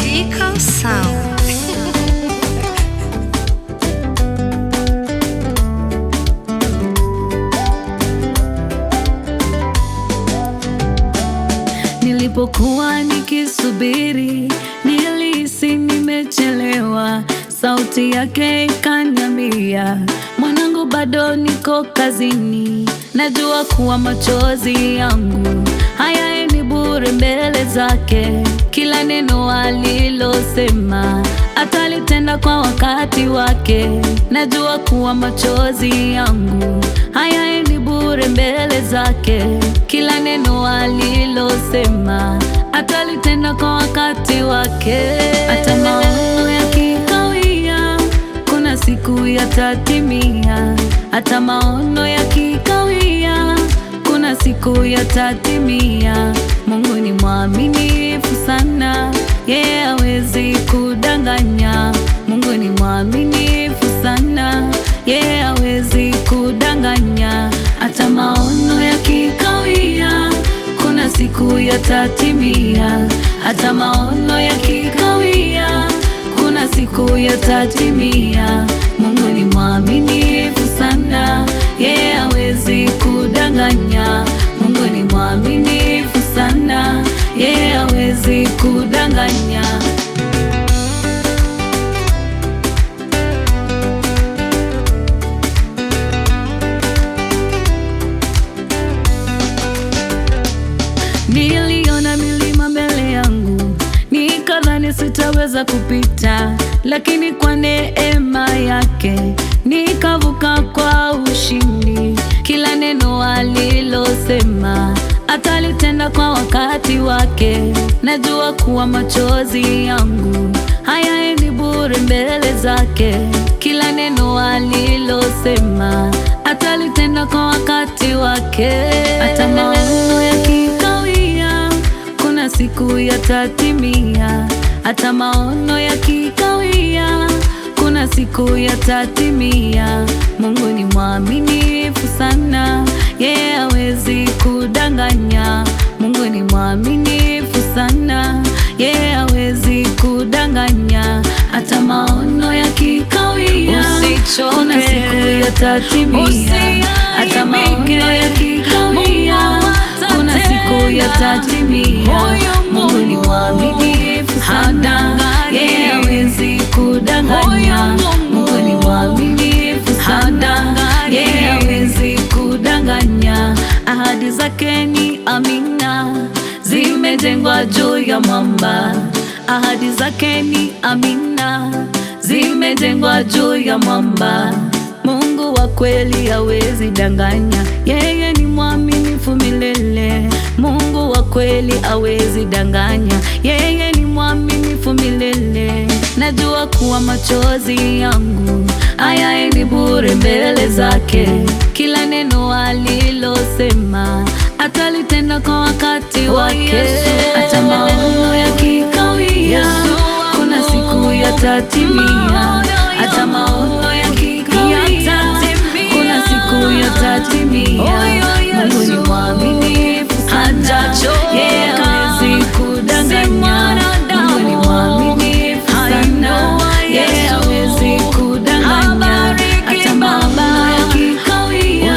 Rico Sound. Nilipokuwa nikisubiri, nilihisi nimechelewa. Sauti yake ikaniambia, mwanangu, bado niko kazini. Najua kuwa machozi yangu hayaendi bure mbele zake. Kila neno alilosema atalitenda kwa wakati wake. Najua kuwa machozi yangu hayaendi bure mbele zake. Kila neno alilosema atalitenda kwa wakati wake. Hata maono yakikawia, kuna siku yatatimia. Hata maono yakikawia, kuna siku yatatimia. Mungu ni mwaminifu sana, yeye hawezi kudanganya. Mungu ni mwaminifu sana, yeye hawezi kudanganya. Hata maono yakikawia, kuna siku yatatimia. Hata maono yakikawia, kuna siku yatatimia. Mungu ni mwaminifu sana, yeye hawezi kudanganya. Mungu ni mwaminifu sana, yeye hawezi kudanganya. Niliona milima mbele yangu, nikadhani sitaweza kupita, lakini kwa neema yake nikavuka kwa ushindi. Kila neno alilosema atalitenda kwa wakati wake. Najua kuwa machozi yangu hayaendi bure mbele zake. Kila neno alilosema atalitenda kwa wakati wake. Hata maono yakikawia, kuna siku yatatimia. Hata maono yakikawia, kuna siku yatatimia. Mungu ni mwaminifu sana, yeye hawezi kudanganya. Mungu ni mwaminifu sana, yeye hawezi kudanganya. Hata maono yakikawia, kuna siku yatatimia. Hata maono yakikawia, kuna siku yatatimia. Mungu ni mwaminifu sana, yeye hawezi kudanganya. Mungu ni mwaminifu sana, yeye hawezi kudanganya. Ahadi zake ni amina, zimejengwa juu ya mwamba. Ahadi zake ni amina, zimejengwa juu ya mwamba. Mungu wa kweli hawezi danganya, yeye ni mwaminifu milele. Mungu wa kweli hawezi danganya, yeye ni mwaminifu milele. Najua kuwa machozi yangu hayaendi bure mbele zake. Kila neno alilosema atalitenda kwa wakati wake. Hata maono yakikawia, kuna siku yatatimia. Hata maono yakikawia, kuna siku yatatimia. Mungu ni mwaminifu sana, yeye hawezi kudanganya. Mungu ni mwaminifu sana, yeye hawezi kudanganya. Hata maono yakikawia,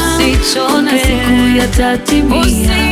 kuna siku yatatimia.